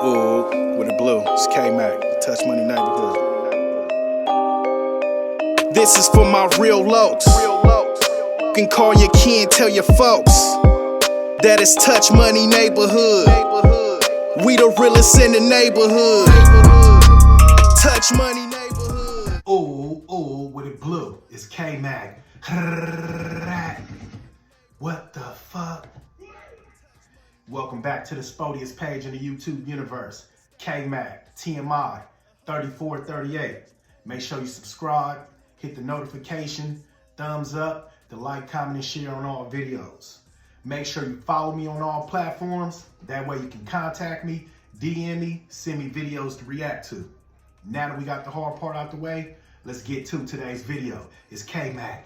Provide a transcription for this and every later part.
Ooh, with the blue, it's K-Mac, Touch Money Neighborhood. This is for my real locs. You can call your kin, tell your folks that it's Touch Money Neighborhood. We the realest in the neighborhood. Touch Money Neighborhood. Ooh, with it blue, it's K-Mac. What the fuck? Welcome back to the 40’s page in the YouTube universe. K-Mac, TMI, 3438. Make sure you subscribe, hit the notification, thumbs up, the like, comment, and share on all videos. Make sure you follow me on all platforms. That way you can contact me, DM me, send me videos to react to. Now that we got the hard part out the way, let's get to today's video. It's K-Mac.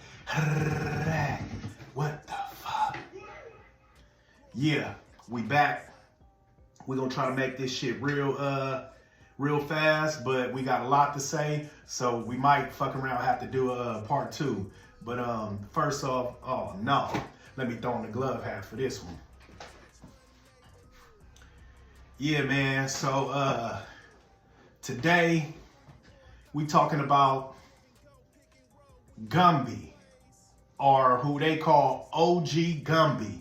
What the fuck? Yeah, we back. We're gonna try to make this shit real fast, but we got a lot to say, so we might fuck around have to do a part 2. But first off, oh no, let me throw in the glove hat for this one. Yeah, man, so today we talking about Gumby, or who they call OG Gumby.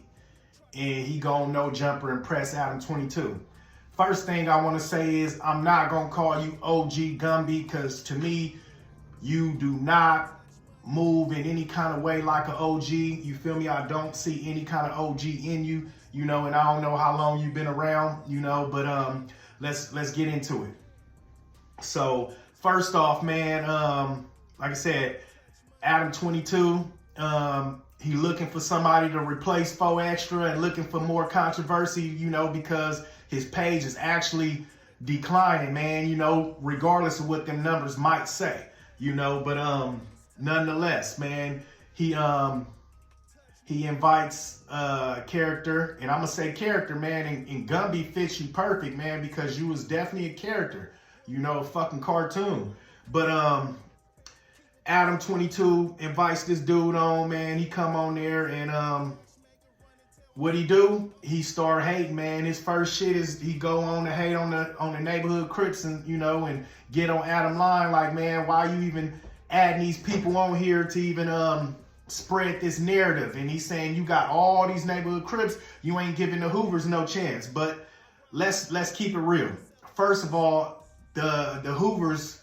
And he gon' no jumper and press Adam 22. First thing I want to say is I'm not gonna call you OG Gumby, because to me, you do not move in any kind of way like an OG. You feel me? I don't see any kind of OG in you, you know, and I don't know how long you've been around, you know, but let's get into it. So first off, man, like I said, Adam 22, he looking for somebody to replace 4’Extra and looking for more controversy, you know, because his page is actually declining, man, you know, regardless of what them numbers might say, you know, but nonetheless, man, he invites character, and I'm gonna say character, man, and Gumby fits you perfect, man, because you was definitely a character, you know, a fucking cartoon. But Adam 22 invites this dude on, man. He come on there, and what he do? He start hating, man. His first shit is he go on to hate on the Neighborhood Crips, and you know, and get on Adam line like, man, why you even adding these people on here to even spread this narrative? And he's saying you got all these Neighborhood Crips, you ain't giving the Hoovers no chance. But let's keep it real. First of all, the Hoovers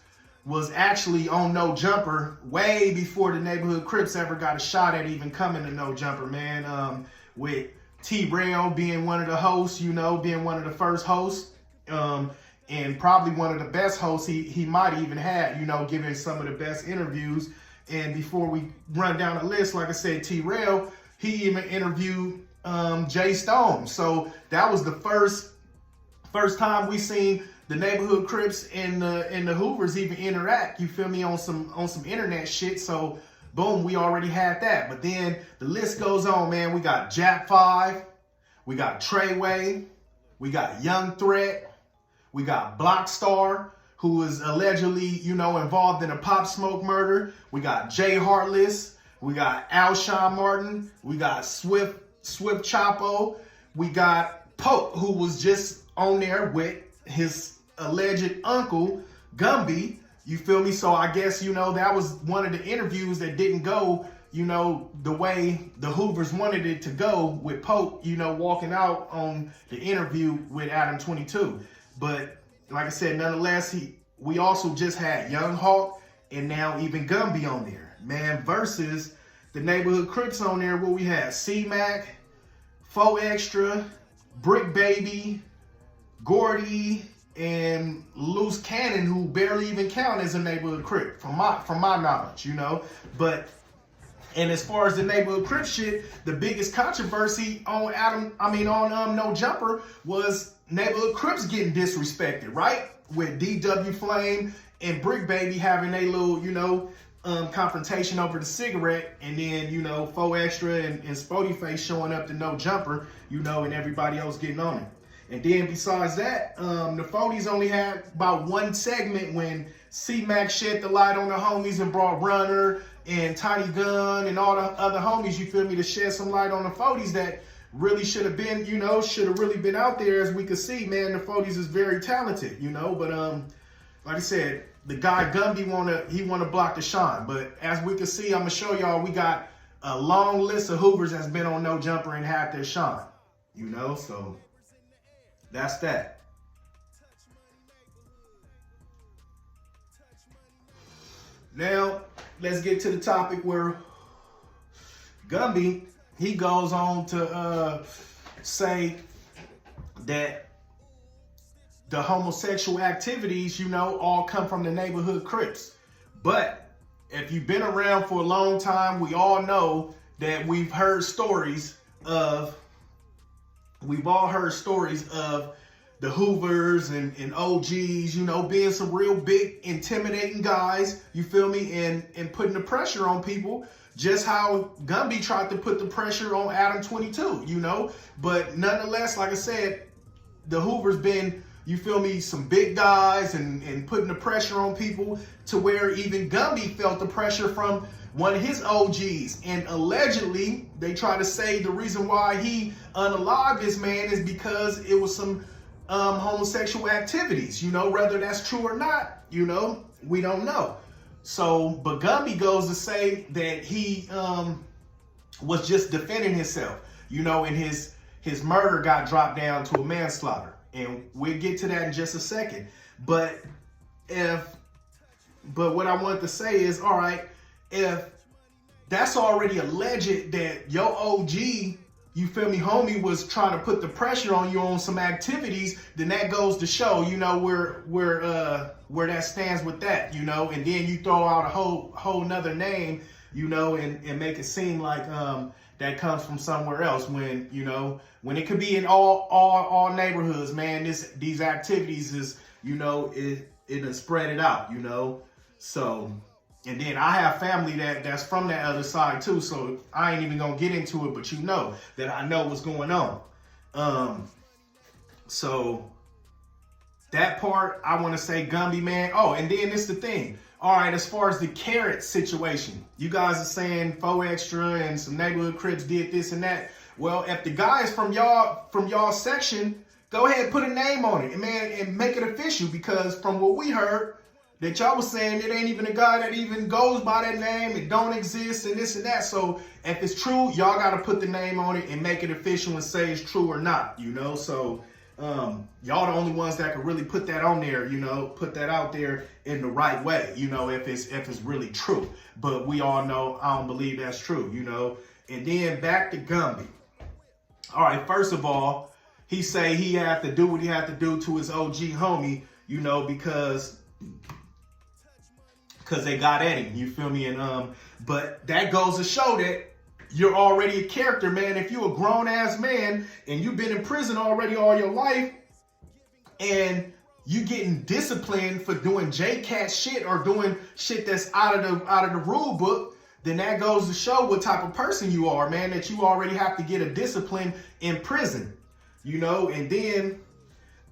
was actually on No Jumper way before the Neighborhood Crips ever got a shot at even coming to No Jumper, man. With T-Rail being one of the hosts, you know, being one of the first hosts, and probably one of the best hosts he might even had, you know, giving some of the best interviews. And before we run down the list, like I said, T-Rail, he even interviewed Jay Stone. So that was the first time we seen the Neighborhood Crips and the Hoovers even interact, you feel me, on some internet shit. So boom, we already had that. But then the list goes on, man. We got Jack 5, we got Treyway, we got Young Threat, we got Blockstar, who is allegedly, you know, involved in a Pop Smoke murder. We got Jay Heartless, we got Alshon Martin, we got Swift Chapo, we got Pope, who was just on there with his alleged uncle Gumby, you feel me? So I guess, you know, that was one of the interviews that didn't go, you know, the way the Hoovers wanted it to go, with Pope, you know, walking out on the interview with Adam 22. But like I said, nonetheless, we also just had Young Hawk and now even Gumby on there, man, versus the Neighborhood Crips on there, where we had C-Mac, 4’Extra, Brick Baby, Gordy, and Loose Cannon, who barely even count as a Neighborhood Crip from my knowledge, you know. But and as far as the Neighborhood Crip shit, the biggest controversy on No Jumper was Neighborhood Crips getting disrespected, right? With DW Flame and Brick Baby having a little, you know, confrontation over the cigarette, and then, you know, 4’Extra and Spody Face showing up to No Jumper, you know, and everybody else getting on it. And then besides that, the 40’s only had about one segment when C-Mac shed the light on the homies and brought Runner and Tiny Gun and all the other homies, you feel me, to shed some light on the 40’s that really should have been, should have really been out there. As we could see, man, the 40's is very talented, but like I said, the guy Gumby wanna block the shine. But as we can see, I'm gonna show y'all, we got a long list of Hoovers that's been on No Jumper and had their shine, so that's that. Now, let's get to the topic where Gumby, he goes on to say that the homosexual activities, all come from the Neighborhood Crips. But if you've been around for a long time, we all know that we've heard stories of the Hoovers and OGs, being some real big, intimidating guys, you feel me, and putting the pressure on people, just how Gumby tried to put the pressure on Adam 22, But nonetheless, like I said, the Hoovers been, you feel me, some big guys and putting the pressure on people to where even Gumby felt the pressure from one of his OGs. And allegedly, they try to say the reason why he unalived this man is because it was some homosexual activities, whether that's true or not, we don't know. So, but Gumby goes to say that he was just defending himself, and his murder got dropped down to a manslaughter. And we'll get to that in just a second. But what I wanted to say is, all right, if that's already alleged that your OG, you feel me, homie, was trying to put the pressure on you on some activities, then that goes to show, where that stands with that, and then you throw out a whole nother name, and make it seem like that comes from somewhere else when it could be in all neighborhoods, man. These activities is, it done spread it out, So, and then I have family that's from that other side too, so I ain't even gonna get into it, but that I know what's going on. So that part, I want to say Gumby, man. Oh, and then it's the thing. All right, as far as the carrot situation, you guys are saying 4Extra and some Neighborhood Crips did this and that. Well, if the guys from y'all section, go ahead and put a name on it, and make it official, because from what we heard, that y'all was saying it ain't even a guy that even goes by that name, it don't exist, and this and that. So if it's true, y'all got to put the name on it and make it official and say it's true or not, So y'all the only ones that can really put that on there, put that out there in the right way, if it's really true. But we all know I don't believe that's true, And then back to Gumby. All right, first of all, he say he had to do what he had to do to his OG homie, because they got at him, you feel me? And but that goes to show that you're already a character, man. If you're a grown-ass man and you've been in prison already all your life, and you getting disciplined for doing J-Cat shit or doing shit that's out of the rule book, then that goes to show what type of person you are, man, that you already have to get a discipline in prison, And then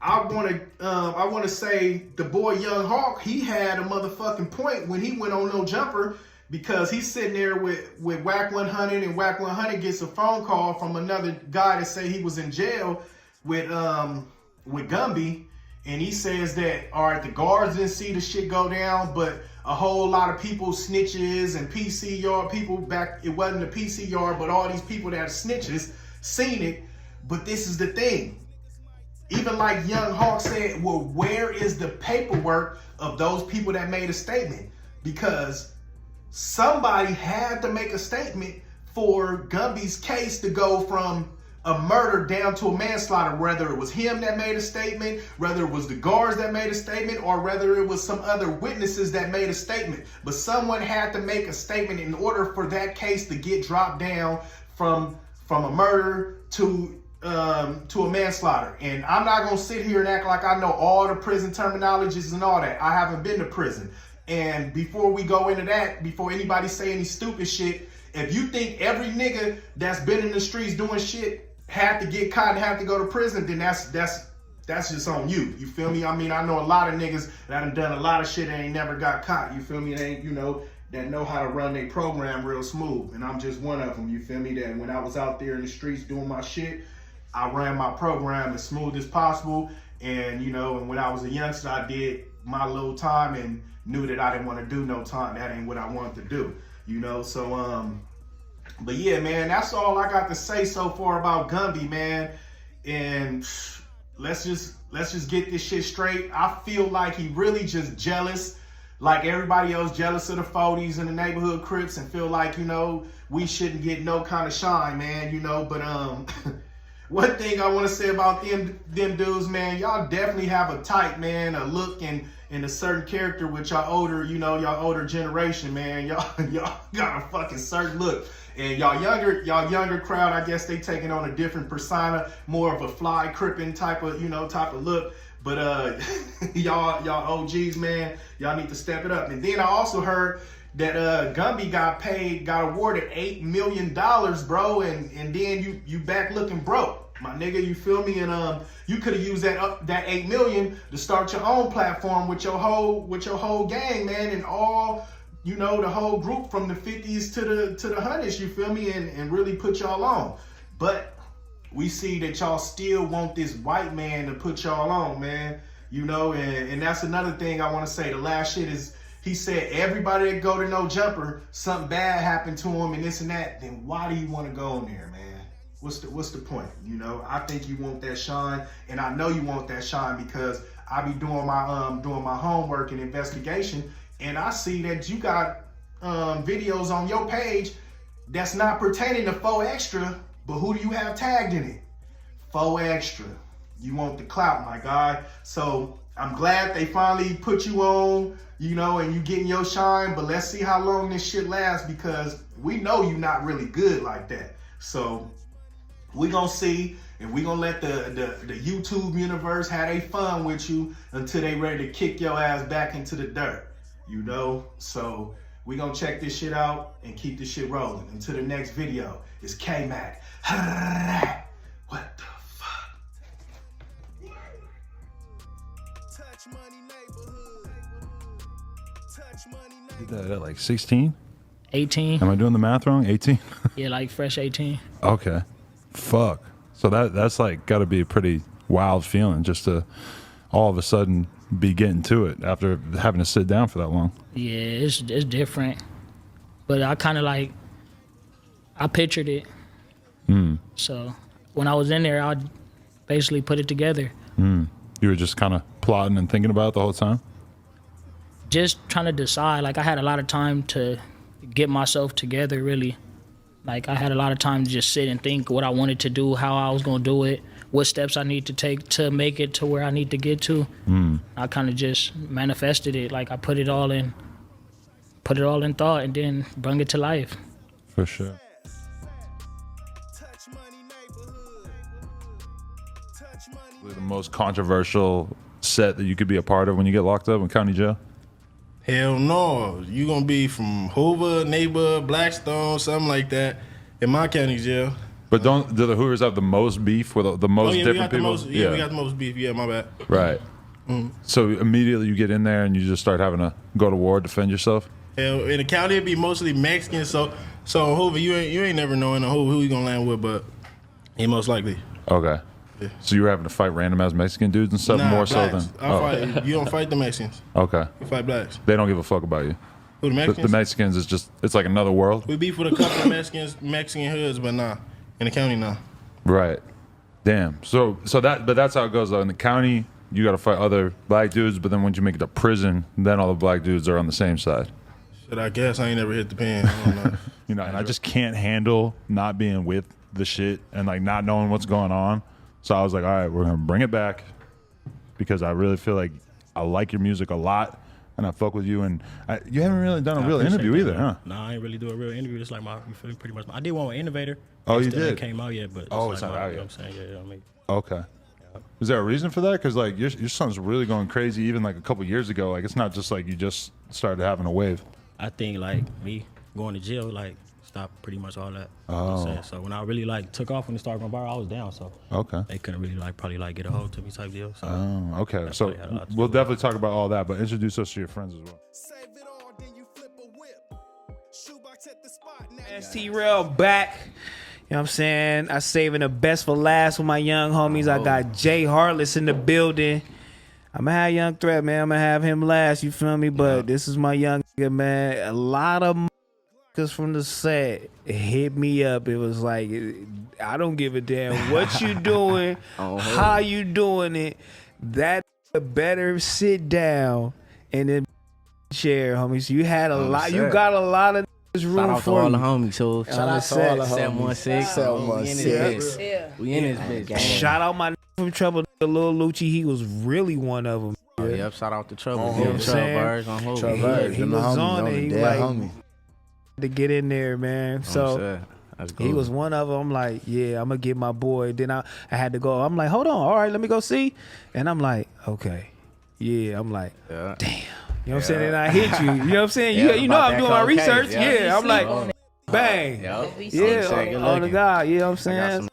I want to say the boy Young Hawk, he had a motherfucking point when he went on No Jumper, because he's sitting there with Whack 100, and Whack 100 gets a phone call from another guy that say he was in jail with Gumby, and he says that, all right, the guards didn't see the shit go down, but a whole lot of people, snitches and PC yard people back, it wasn't the PC yard, but all these people that are snitches seen it. But this is the thing. Even like Young Hawk said, well, where is the paperwork of those people that made a statement? Because somebody had to make a statement for Gumby's case to go from a murder down to a manslaughter, whether it was him that made a statement, whether it was the guards that made a statement, or whether it was some other witnesses that made a statement. But someone had to make a statement in order for that case to get dropped down from a murder to a manslaughter. And I'm not gonna sit here and act like I know all the prison terminologies and all that. I haven't been to prison. And before we go into that, before anybody say any stupid shit, if you think every nigga that's been in the streets doing shit had to get caught and have to go to prison, then that's just on you. You feel me? I mean, I know a lot of niggas that have done a lot of shit and ain't never got caught. You feel me? They ain't, that know how to run their program real smooth. And I'm just one of them, you feel me? That when I was out there in the streets doing my shit, I ran my program as smooth as possible. And, you know, and when I was a youngster, I did my little time and knew that I didn't want to do no time. That ain't what I wanted to do, you know? So, but yeah, man, that's all I got to say so far about Gumby, man. And let's just get this shit straight. I feel like he really just jealous, like everybody else jealous of the 40's and the Neighborhood Crips, and feel like, you know, we shouldn't get no kind of shine, man, you know. But one thing I want to say about them dudes, man, y'all definitely have a type, man, a look and a certain character with y'all older, you know, y'all older generation, man. Y'all got a fucking certain look. And y'all younger crowd, I guess they taking on a different persona, more of a fly crippin' type of look. But y'all OGs, man, y'all need to step it up. And then I also heard that Gumby got awarded $8 million, bro, and then you back looking broke. My nigga, you feel me? And you could have used that $8 million to start your own platform with your whole gang, man, and all, you know, the whole group from the 50's to the 100's, you feel me, and really put y'all on. But we see that y'all still want this white man to put y'all on, man, you know, and that's another thing I want to say. The last shit is, he said everybody that go to No Jumper, something bad happened to him and this and that. Then why do you want to go in there, man? What's the point? You know, I think you want that shine, and I know you want that shine because I be doing my homework and investigation, and I see that you got videos on your page that's not pertaining to 4Extra, but who do you have tagged in it? 4Extra. You want the clout, my guy. So I'm glad they finally put you on, you know, and you getting your shine, but let's see how long this shit lasts, because we know you're not really good like that. So we gonna see, and we gonna let the YouTube universe have their fun with you until they ready to kick your ass back into the dirt, you know? So we gonna check this shit out and keep this shit rolling. Until the next video, it's K-Mac. What the fuck? Touch money neighborhood. Touch money Did that at like 16? 18. Am I doing the math wrong? 18? Yeah, like fresh 18. Okay. Fuck. So that's like got to be a pretty wild feeling just to all of a sudden be getting to it after having to sit down for that long. Yeah, it's different. But I kind of like, I pictured it. So when I was in there, I basically put it together. You were just kind of plotting and thinking about it the whole time? Just trying to decide. Like, I had a lot of time to get myself together, really. Like, I had a lot of time to just sit and think what I wanted to do, how I was going to do it, what steps I need to take to make it to where I need to get to. I kind of just manifested it. Like, I put it all in thought and then bring it to life. For sure. Touch money neighborhood. Touch money. The most controversial set that you could be a part of when you get locked up in county jail? Hell no. You gonna be from Hoover, Neighborhood, Blackstone, something like that in my county jail. But do the Hoovers have the most beef with the most different people? We got the most beef. Yeah, my bad. Right. So immediately you get in there and you just start having to go to war, defend yourself? Hell, in the county it'd be mostly Mexicans. So Hoover, you ain't never knowing who you gonna land with, but he most likely. Okay. Yeah. So you were having to fight random ass Mexican dudes and stuff more blacks. so than You don't fight the Mexicans. Okay. You fight blacks. They don't give a fuck about you. Who, the Mexicans? The Mexicans is just, it's like another world. We beef with a couple of Mexican hoods, but nah. In the county, nah. Right. Damn. So that's how it goes though. In the county, you got to fight other black dudes, but then once you make it to prison, then all the black dudes are on the same side. Shit, I guess I ain't never hit the pen. I don't know. You know, and I just can't handle not being with the shit and like not knowing what's going on. So I was like, all right, we're gonna bring it back because I really feel like I like your music a lot and I fuck with you. And you haven't really done a real interview either, huh? Nah, I ain't really do a real interview. It's like you feel me, pretty much. I did one with Innovator. Oh, you Still did? ain't came out yet, but Oh, it's like not out you know yet. what I'm saying? Yeah, I mean. Okay. Is there a reason for that? Because like your son's really going crazy. Even like a couple years ago, like it's not just like you just started having a wave. I think like me going to jail, like stopped pretty much all that. You know what I'm Oh. saying? So when I really like took off when it started going viral, I was down. So Okay. they couldn't really like probably like get a hold to me type deal. So Oh, okay. So probably had a lot to do we'll with it. definitely talk about all that, but introduce us to your friends as well. Save it all, then you flip a whip. T-Rail back. You know what I'm saying? I saving the best for last with my young homies. I got Jay Heartless in the building. I'm gonna have Young Threat, man. I'm gonna have him last, you feel me? But this is my young nigga, man. A lot of motherfuckers from the set hit me up. It was like, I don't give a damn what you doing, how you doing it. That better sit down and then chair, homies. You had a lot. You got a lot of room Shout out to for all you. the homies, too. Shout out to all the homies. 716. We in this bitch. Shout out my nigga from Trouble, Lil Lucci. He was really one of them. Oh, yep, shout out to Trouble. You know what I'm saying? He was on it. He like to get in there, man. So he was one of them. I'm like, yeah, I'm gonna get my boy. Then I had to go. I'm like, hold on, all right, let me go see. And I'm like, okay, yeah. I'm like, damn. You know what I'm saying? And I hit you. You know what I'm saying? You know I'm doing my research. Yeah, I'm like, bang. Yeah, on the guy. You know what I'm saying?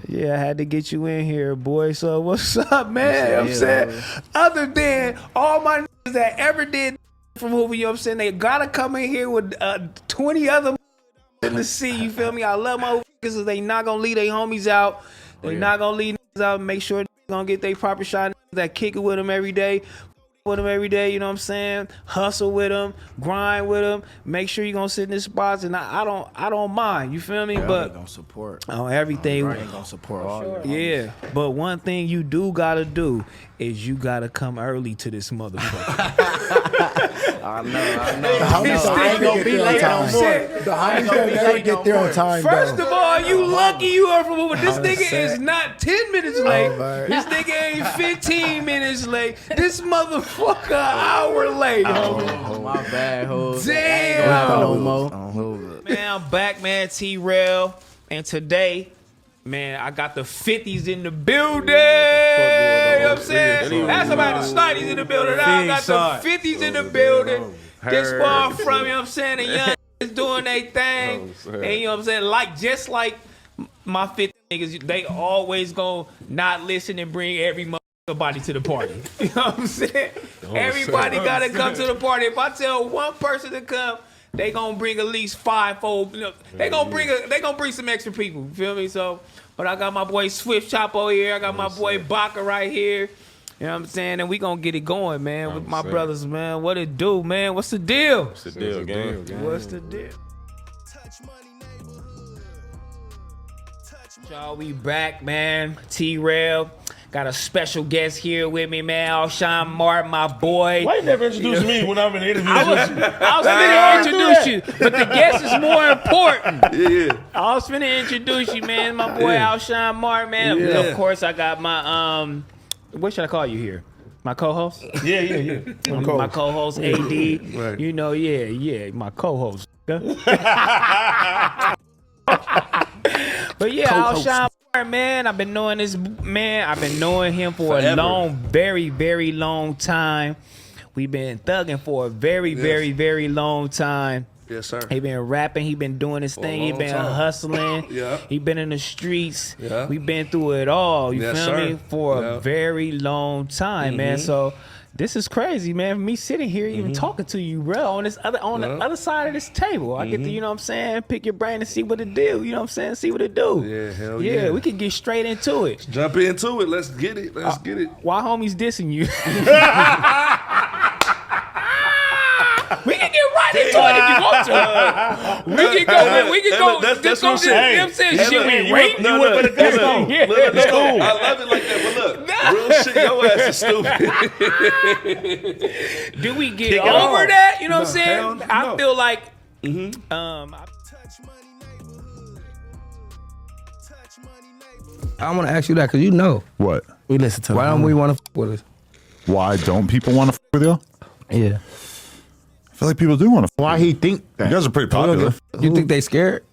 Yeah, I had to get you in here, boy. So what's up, man? You know what I'm saying? Other than all my niggas that ever did from Hoover, you know what I'm saying? They gotta come in here with 20 other in the sea. You feel me? I love my Hoover because they not gonna leave their homies out. They not gonna leave niggas out. Make sure they gonna get their proper shot. That kick it with them every day. With them every day, you know what I'm saying? Hustle with them, grind with them. Make sure you gonna sit in the spots, and I don't mind. You feel me? But gonna support on everything, gonna support all. Yeah. But one thing you do gotta do is you gotta come early to this motherfucker. I know. I ain't gonna be late no more. The homies don't never get there on time. First of all, you lucky you are from Hoover. This nigga is not 10 minutes late. This nigga ain't 15 minutes late. This motherfucker an hour late, homie. My bad, Hoover. Damn. No more. Man, I'm back, man. T-Rail. And today, man, I got the 50's in the building. You know what I'm saying? That's about the Snighties in the building. Now I got the 50's in the building. This far from, you know what I'm saying? The young is doing their thing. And you know what I'm saying? Like, just like my 50 niggas, they always gonna not listen and bring every body to the party. You know what I'm saying? Everybody gotta come to the party. If I tell one person to come, they gonna bring at least five-fold. You know, they gonna bring some extra people. You feel me? So, but I got my boy Swift Chapo here. I got my boy Baka right here. You know what I'm saying? And we gonna get it going, man, with my brothers, man. What it do, man? What's the deal? What's the deal, gang? What's the deal? Y'all, we back, man. T-Rail. Got a special guest here with me, man. Alshon Martin, my boy. Why you never introduce me when I'm in interviews? I was finna introduce you, but the guest is more important. Yeah. I was finna introduce you, man. My boy Alshon Martin, man. Yeah. Of course, I got my what should I call you here? My co-host? Yeah. My co-host AD. Right. You know, my co-host. But yeah, Alshon Martin, man, I've been knowing this man. I've been knowing him for a long, very, very long time. We've been thugging for a very, very long time. Yes, sir. He been rapping. He been doing his thing. He been hustling. Yeah. He been in the streets. Yeah. We been through it all. You feel me? For a Yeah. very long time, man. So this is crazy, man. Me sitting here even talking to you, bro, on the other side of this table. I get to, you know what I'm saying, pick your brain and see what it do. You know what I'm saying? See what it do. Yeah, hell yeah. We can get straight into it. Jump into it. Let's get it. Let's get it. Why homies dissing you? We can get right into it if you want to. We can go. That's go. what shit. You know what I'm saying? Shit, we rape you. Look, Yeah. it's cool. I love it like that. But look, real shit, your ass is stupid. Do we get over that? You know what I'm saying? No. I feel like, I want to ask you that because you know What? we listen to. Why don't we want to f with us? Why don't people want to f with you? Yeah. I feel like people do want to f. Why he think that? You guys are pretty popular. You think they scared?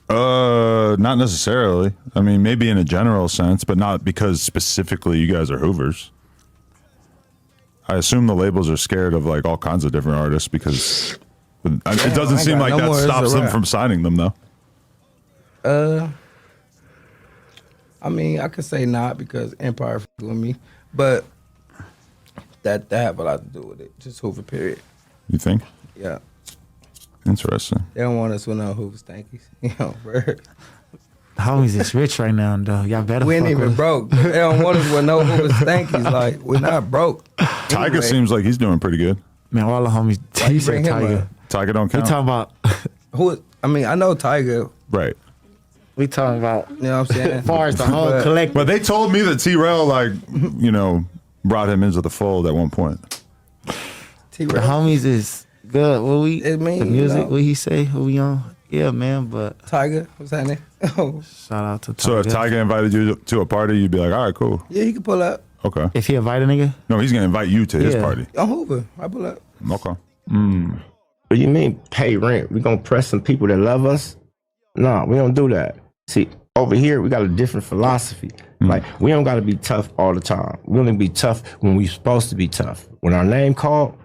Not necessarily. I mean, maybe in a general sense, but not because specifically you guys are Hoovers. I assume the labels are scared of like all kinds of different artists because it doesn't seem like that stops them from signing them, though. I mean, I could say not because Empire f with me, but that have a lot to do with it. Just Hoover, period. You think? Yeah. Interesting. They don't want us with no Hoover stankies. You know, bro. Homies is rich right now, though. Y'all better. We ain't even broke. They don't want us with no Hoover stankies. Like, we're not broke. Tiger Anyway. seems like he's doing pretty good. Man, all the homies. Why you He said bring him Tiger. up? Tiger don't We count. talking about. Who? I mean, I know Tiger. Right. We talking about. You know what I'm saying? As far as the whole But- collective. But they told me that T-Rail, like, you know, brought him into the fold at one point. The homies is good. What we? It mean, the music. you know. What he say? Who we on? Yeah, man. But Tiger, what's that name? Oh, shout out to Tiger. So if Tiger invited you to a party, you'd be like, all right, cool. yeah, he can pull up Okay. If he invite a nigga, No, he's going to invite you to his Yeah. party. on Hoover. I pull up. Okay. What do you mean pay rent? We gonna press some people that love us? No, we don't do that. See, over here we got a different philosophy. Like we don't gotta be tough all the time. We only be tough when we supposed to be tough. When our name called,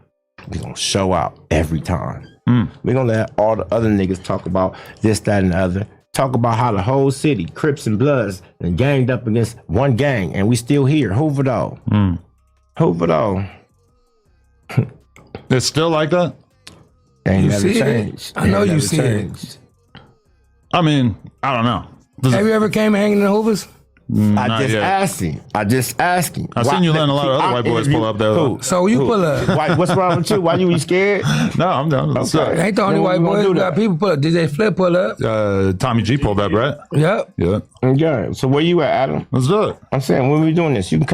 we gonna show out every time. We gonna let all the other niggas talk about this, that, and the other. Talk about how the whole city, Crips and Bloods, and ganged up against one gang, and we still here. Hoover though. Hoover though. It's still like that? Ain't You never see it? changed. I know Ain't you never see changed. I mean, I don't know. Have you ever came and hanging in the Hoovers? I Not just yet. asking. I just asking. I've seen you letting a lot of other white boys pull up there, though. So you pull up. Why, what's wrong with you? Why you be scared? No, I'm done. Let's Okay. Ain't the only Then white we gonna boys. do We got that. people pull up. DJ Flip pull up. Tommy G pulled up, right? Yep. Yeah. Okay. So where you at, Adam? Let's do it. I'm saying when we doing this, you can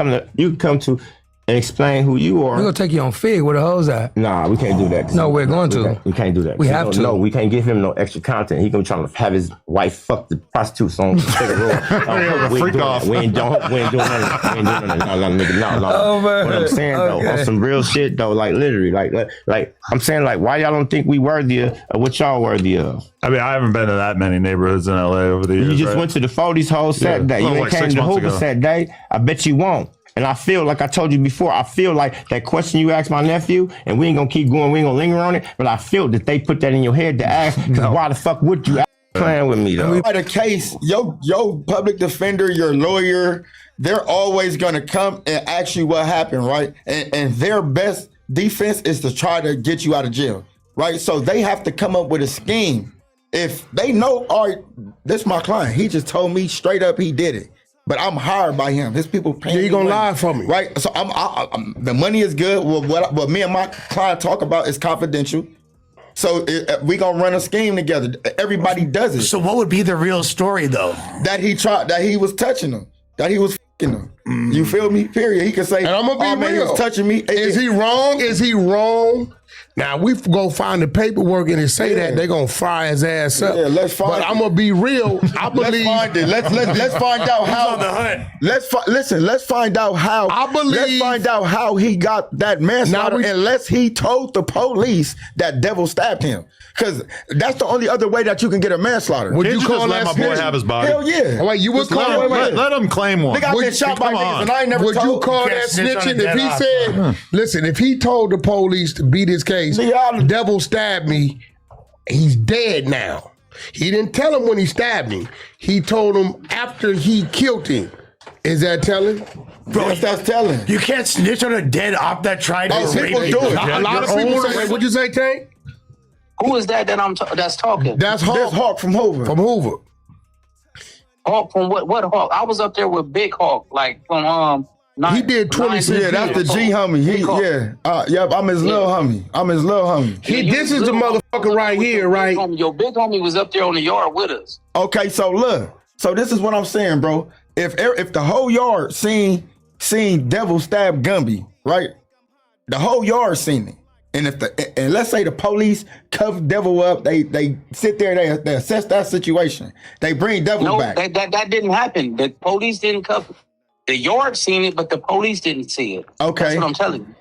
come to and explain who you We're are. gonna take you on Fig where the hoes at. Nah, we can't do that. No, we're going to. We can't do that. We have to. No, we can't give him no extra content. He gonna try to have his wife fuck the prostitutes on the second row. We ain't doing that. We ain't doing none of that. We ain't doing none of that. No, nigga, no. Oh, man. What I'm saying though, on Okay. some real shit though, like literally, like I'm saying, like why y'all don't think we worthy of what y'all worthy of? I mean, I haven't been to that many neighborhoods in LA over the years. You just right? went to the 40's whole Saturday. Yeah. You Well, ain't like came 6 to months Hoover ago. Saturday. I bet you won't. And I feel like I told you before, I feel like that question you asked my nephew, and we ain't gonna keep going, we ain't gonna linger on it, but I feel that they put that in your head to ask, because why the fuck would you ask playing with me though? By the case, your public defender, your lawyer, they're always gonna come and ask you what happened, right? And their best defense is to try to get you out of jail, right? So they have to come up with a scheme. If they know, all right, this is my client. He just told me straight up he did it. But I'm hired by him. His people paying me. He gonna money, lie for me, right? So I'm the money is good. Well, what me and my client talk about is confidential. So we gonna run a scheme together. Everybody does it. So what would be the real story though? That he was touching them. That he was fucking them. You feel me? Period. He can say, And I'm gonna be oh, man, he real. was touching me. Is he wrong? Is he wrong? Now we go find the paperwork and it say that they gonna fry his ass up. Yeah, let's find But it. I'm gonna be real. I believe. Let's find it. Let's find out how. on the hunt. Let's find out how. I believe- Let's find out how he got that manslaughter, unless he told the police that devil stabbed him. Because that's the only other way that you can get a manslaughter. Would Can't you you call just let that my boy snitching? have his body? Hell yeah. Oh, wait, you would Just call Let him claim one. Nigga, I've been shot by Come niggas on. and I ain't never Would you told. call that snitching if he said, listen, if he told the police to beat his case, Nigga, devil stabbed me, he's dead now. He didn't tell him when he stabbed him. He told him after he killed him. Is that telling? Bro, that's telling. You can't snitch on a dead op that tried to Oh, people rape do you. it. A lot of people say, what'd you say, Tank? Who is that that's talking? That's Hawk. That's Hawk from Hoover. From Hoover. Hawk from what Hawk? I was up there with Big Hawk, like from He did 26 Yeah, that's the G homie. Yep, I'm his little homie. This is the motherfucker right here, right? Your big homie was up there on the yard with us. Okay, so look. So this is what I'm saying, bro. If the whole yard seen Devil stab Gumby, right? The whole yard seen it. And and let's say the police cuff Devil up, they sit there, they assess that situation. They bring Devil back. That didn't happen. The police didn't cuff. The yard seen it, but the police didn't see it. Okay, that's what I'm telling you.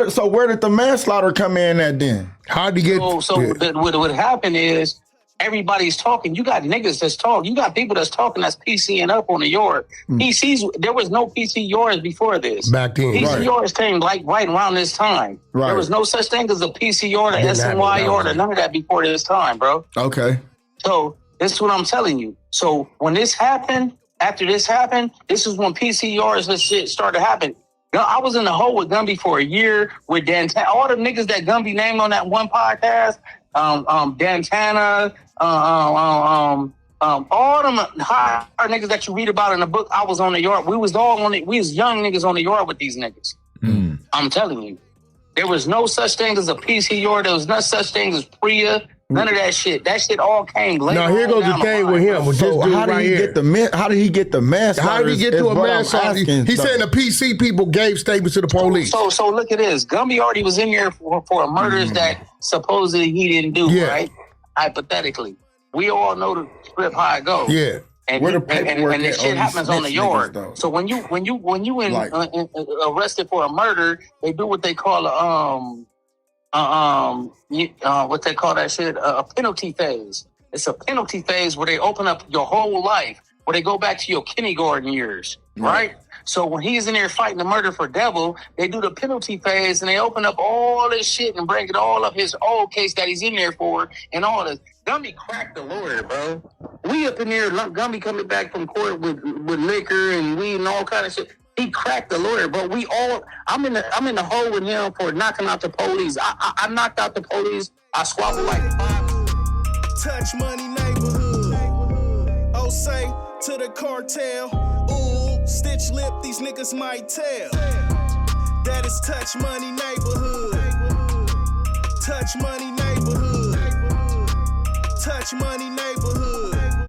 So where did the manslaughter come in at then? How'd you get? What happened is everybody's talking. You got niggas that's talking. You got people that's talking that's PCing up on the yard. PCs. There was no PC yards before this. Back then, PC right. yards came like right around this time. Right. There was no such thing as a PC yard, a Didn't happen SNY that yard, way. or none of that before this time, bro. Okay. So this is what I'm telling you. So when this happened, after this happened, this is when PC yards and shit started happening. You know, I was in the hole with Gumby for a year with Dan. All the niggas that Gumby named on that one podcast, Dantana, all them high niggas that you read about in the book. I was on the yard. We was all on it. We was young niggas on the yard with these niggas. I'm telling you, there was no such thing as a PC yard. There was no such thing as Priya. None of that shit. That shit all came later. Now here goes the thing with him. With So how did he get the how did he get the manslaughter? How did he get to a manslaughter? He said the PC people gave statements to the police. So look at this. Gumby already was in there for murders that supposedly he didn't do, right? Hypothetically. We all know the script how it goes. Yeah. And this shit happens on the yard. So when you arrested for a murder, they do what they call what they call that shit, a penalty phase. It's a penalty phase where they open up your whole life, where they go back to your kindergarten years, right? So when he's in there fighting the murder for devil, they do the penalty phase and they open up all this shit and bring it all up his old case that he's in there for and all this. Gumby cracked the lawyer, bro. We up in there, Gumby coming back from court with liquor and weed and all kind of shit. He cracked the lawyer, but I'm in the hole with him for knocking out the police. I knocked out the police. I squabbled like 5. Touch Money Neighborhood. Oh, say to the cartel. Ooh, stitch lip, these niggas might tell. That is Touch Money Neighborhood. Touch Money Neighborhood. Touch Money Neighborhood.